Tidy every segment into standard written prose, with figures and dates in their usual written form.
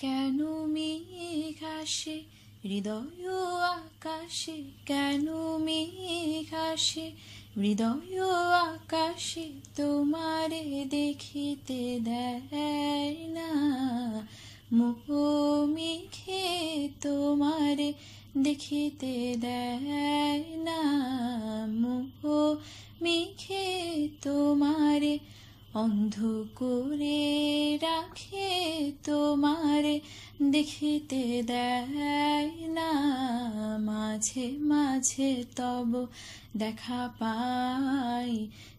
কেন মেঘ আসে হৃদয় আকাশে, কেন মেঘ আসে হৃদয় আকাশে, তোমারে দেখিতে দেয় না মোহ মেঘে, তোমারে দেখিতে দেয় না মোহ মেঘে, তোমারে অন্ধ করে রাখে, তোমারে দেখিতে দেয় না। মাঝে মাঝে তব দেখা পাই,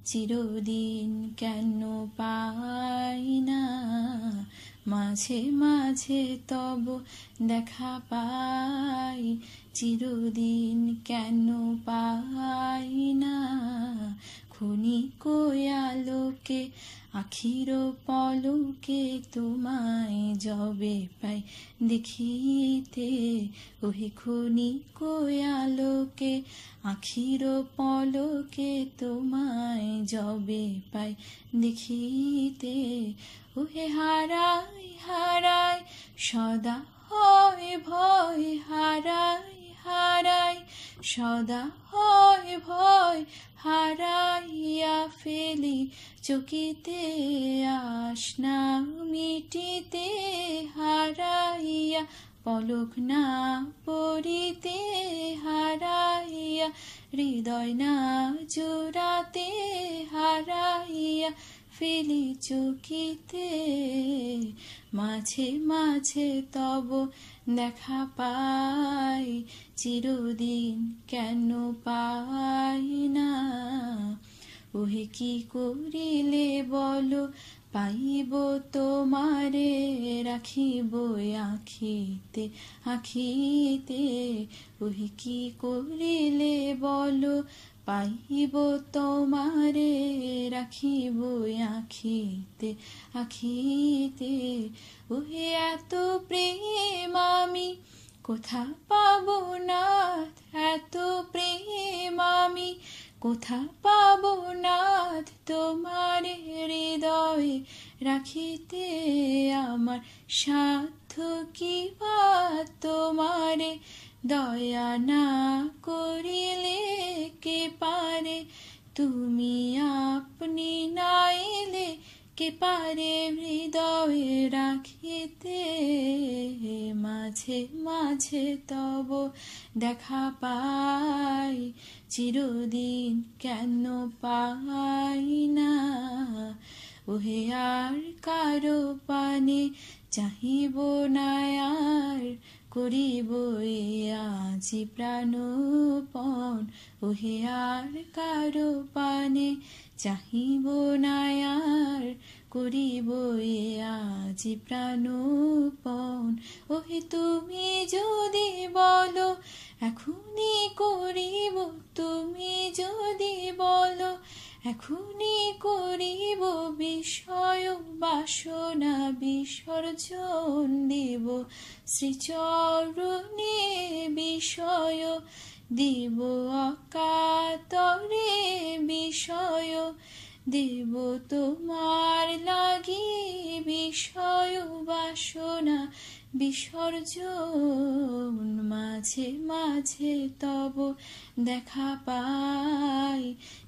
চিরদিন কেন পাই না। মাঝে মাঝে তব দেখা পাই, চিরদিন কেন পাই না। ক্ষণিক আলোকে আখির পলকে, তোমায় যবে পাই দেখিতে, ওহে ক্ষণিক আলোকে আখির পলকে, তোমায় যবে পাই দেখিতে, ওহে হারাই হারাই সদা হয় ভয়, হারাই হারাই সদা হয় ভয়, হারাইয়া ফেলি চকিতে আশ না মিটিতে, হারাইয়া পলক না পড়িতে, হারাইয়া হৃদয় না জোড়াতে, হারাইয়া ফেলি চকিতে। মাঝে মাঝে তব দেখা পাই, চিরদিন কেন পাই না। ওহে কি করিলে বলো পাইব তোমারে, রাখিব আখিতে আখিতে। ওহে কি করিলে বলো পাইব তোমারে, রাখিব আখিতে আখিতে। ওহে এত প্রেম আমি কোথা পাবো নাথ, এত প্রেম আমি কোথা পাবো নাথ, তোমারে হৃদয়ে রাখিতে আমার সাধ্য কি বা। তোমারে দয়া না করিলে কে পারে, তুমি আপনি না এলে কে পারে হৃদয়ে রাখিতে। মাঝে মাঝে তব দেখা পাই, চিরদিন কেন পাই না। ওহে আর কারো পানে চাহিব না আর, করিব আজি প্রাণপণ। ওহে আর কারো পানে চাহিব না আর, করিব আজি প্রাণপণ। ওহে তুমি যদি বলো এখনই করিব, তুমি যদি বলো এখনই করিব, বিষয় বাসনা বিসর্জন দিব শ্রীচরণে, বিষয় দিব অকাতরে, বিষয় দেব তোমার লাগি, বিষয় বাসনা বিসর্জন। মাঝে মাঝে তব দেখা পাই,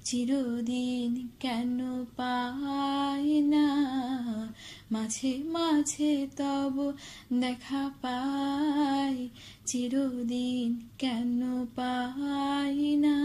চিরদিন কেন পাই না। মাঝে মাঝে তব দেখা পাই, চিরদিন কেন পাই না।